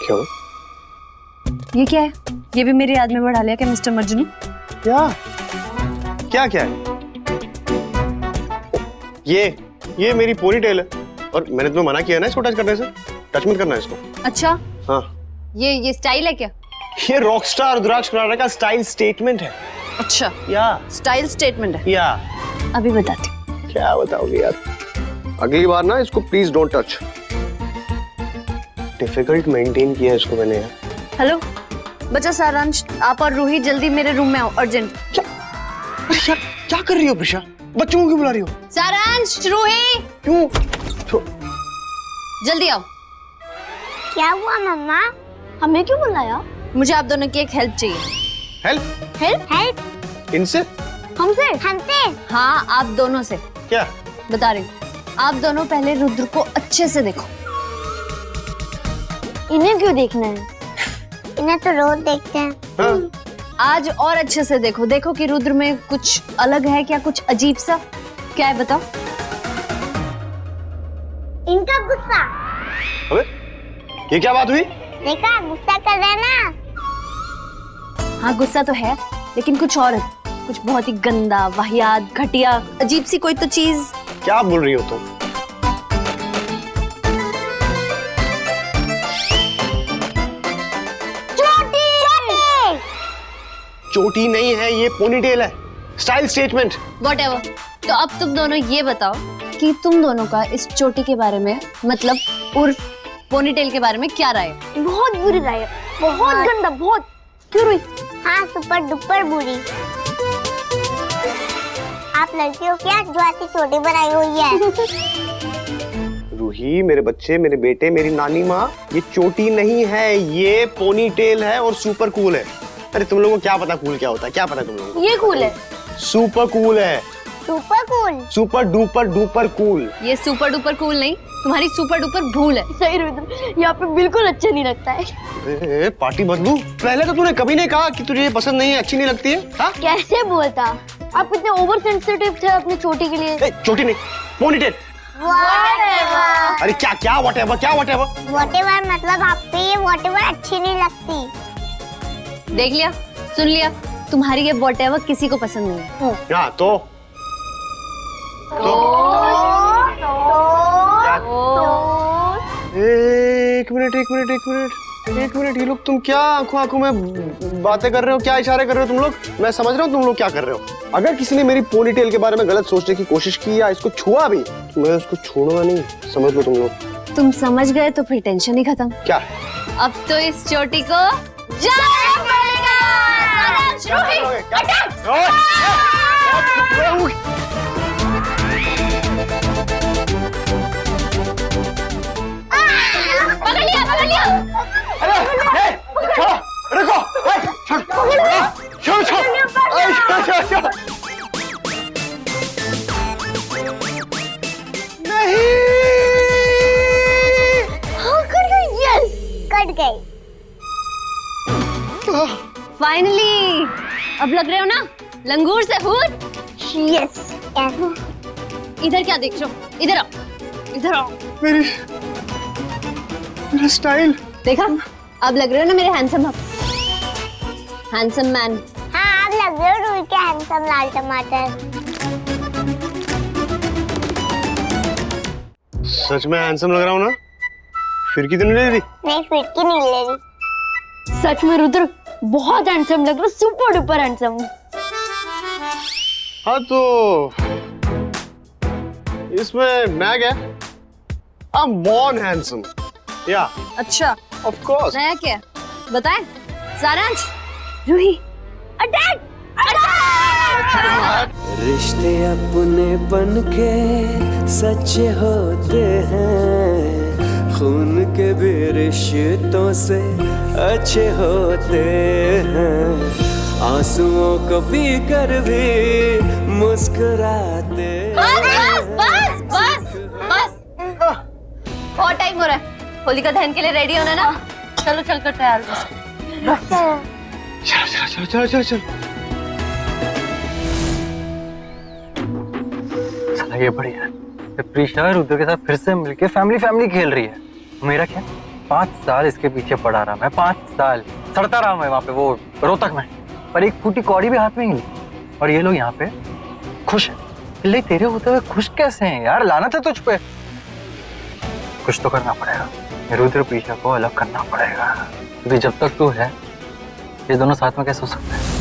क्यों? ये क्या है? ये भी मेरी याद में बढ़ा लिया क्या मिस्टर मजनू? क्या क्या क्या है? ये मेरी पोनी टेल है और मैंने तुम्हें मना किया ना इसको टच करने से। टच मत करना इसको। अच्छा, हाँ, ये स्टाइल है क्या? ये रॉकस्टार रुद्राक्ष खुराना का स्टाइल स्टेटमेंट है। अच्छा, या स्टाइल स्टेटमेंट है। या अभी बताती हूँ। क्या बताओगे यार? अगली बार ना इसको please don't touch. Difficult maintain किया इसको मैंने यार। हेलो बच्चा सारांश, आप और रूही जल्दी मेरे रूम में आओ, अर्जेंट। क्या कर रही हो प्रिशा? बच्चों को क्यों बुला रही हो? सारांश, रूही, क्यों? जल्दी आओ। क्या हुआ मम्मा? हमें क्यों बुलाया? मुझे आप दोनों की एक हेल्प चाहिए। हेल्प? हेल्प? इनसे? हमसे? हमसे? हाँ, आप दोनों से। क्या? बता रही हूँ। आप दोनों पहले रुद्र को अच्छे से देखो। इन्हें क्यों देखना है? इन्हें तो रोज देखते हैं। हाँ? आज और अच्छे से देखो। देखो कि रुद्र में कुछ अलग है क्या, कुछ अजीब सा? क्या है बताओ? इनका गुस्सा। अबे ये क्या बात हुई? देखा, गुस्सा कर रहे हैं ना? हाँ, गुस्सा तो है, लेकिन कुछ और है। कुछ बहुत ही गंदा, वाहियात, घटिया, अजीब सी कोई तो चीज। क्या बोल रही हो तुम? चोटी नहीं है, ये पोनीटेल है। Style statement. व्हाटएवर। तो अब तुम दोनों ये बताओ कि तुम दोनों का इस चोटी के बारे में, मतलब उर्फ पोनीटेल के बारे में क्या राय है? बहुत बुरी राय है, बहुत गंदा, बहुत। क्यों रुई? हाँ, सुपर डुपर बुरी। आप लड़की हो क्या जो ऐसी चोटी बनाई हुई है? रूही, मेरे बच्चे, मेरे बेटे, मेरी नानी माँ, ये चोटी नहीं है, ये पोनीटेल है और सुपर कूल है। अरे तुम लोगों को क्या पता कूल क्या होता है? क्या पता है तुम लोगों को? ये कूल है। सुपर कूल है। Super cool? Super duper duper cool. ये सुपर डुपर कूल नहीं, तुम्हारी सुपर डुपर भूल है। सही रुद्र, यहाँ पे बिल्कुल अच्छा नहीं लगता है। पार्टी बदलू? पहले तो तूने कभी नहीं कहा कि तुझे ये पसंद नहीं है, अच्छी नहीं लगती है। हाँ? कैसे बोलता? आप इतने ओवर सेंसिटिव थे अपनी चोटी के लिए। चोटी नहीं, पोनीटेल। Whatever. अरे क्या क्या व्हाटएवर, क्या व्हाटएवर? Whatever मतलब आपको ये whatever अच्छी नहीं लगती। देख लिया, सुन लिया, तुम्हारी ये व्हाटएवर किसी को पसंद नहीं है। हाँ तो एक मिनट, ये लोग तुम क्या आंखों आंखों में बातें कर रहे हो? क्या इशारे कर रहे हो तुम लोग? मैं समझ रहा हूँ तुम लोग क्या कर रहे हो। अगर किसी ने मेरी पोनीटेल के बारे में गलत सोचने की कोशिश की या इसको छुआ भी, तो मैं उसको छोड़ूंगा नहीं। समझ लो तुम लोग। तुम समझ गए तो फिर टेंशन ही खत्म। क्या? अब तो इस चोटी को जाना पड़ेगा। सारांश, रूही, पकड़ लिया, पकड़ लिया। अरे छोड़ो, रुको, छोड़ो। नहीं। हाँ, कट गई। यस, कट गई। फाइनली, अब लग रहे हो ना लंगूर से हूर। Yes, yes. इधर क्या देख रहे हो? इधर आओ, इधर आओ। मेरा स्टाइल देखा? अब लग रहे हो ना मेरे हैंडसम मैन। हाँ, आप लग रहे हो रूही के हैंडसम लाल टमाटर। सच में हैंडसम लग रहा हूँ ना? फिरकी तो नहीं ले रही? नहीं, फिरकी नहीं ले रही। सच में रुद्र बहुत हैंडसम लग रहा है, सुपर डुपर हैंडसम। हाँ तो इसमें मैं क्या? I'm born handsome. Yeah, अच्छा, of course. नया क्या बताएं? सारांश, रूही, अटैक! रिश्ते अपने बन के सच्चे होते हैं, खून के भी रिश्तों से अच्छे होते हैं, आंसुओं को पी कर भी मुस्कुराते हैं। बस। बहुत टाइम हो रहा है, होलिका दहन के लिए रेडी होना ना। चलो चल कर तैयार हो। चल। चला ये बढ़िया है। प्रीशा रुद्र के साथ फिर से मिलके फैमिली खेल रही है। मेरा क्या? 5 साल इसके पीछे पड़ा रहा मैं, 5 साल सड़ता रहा मैं वहाँ पे वो रोहतक में, पर एक फूटी कौड़ी भी हाथ में ही नहीं। और ये लोग यहाँ पे खुश हैं। पिल्ले तेरे होते हुए खुश कैसे हैं यार? लानत है तुझ पे। कुछ तो करना पड़ेगा, रुद्र पीछा को अलग करना पड़ेगा, क्योंकि जब तक तू है ये दोनों साथ में कैसे हो सकते हैं?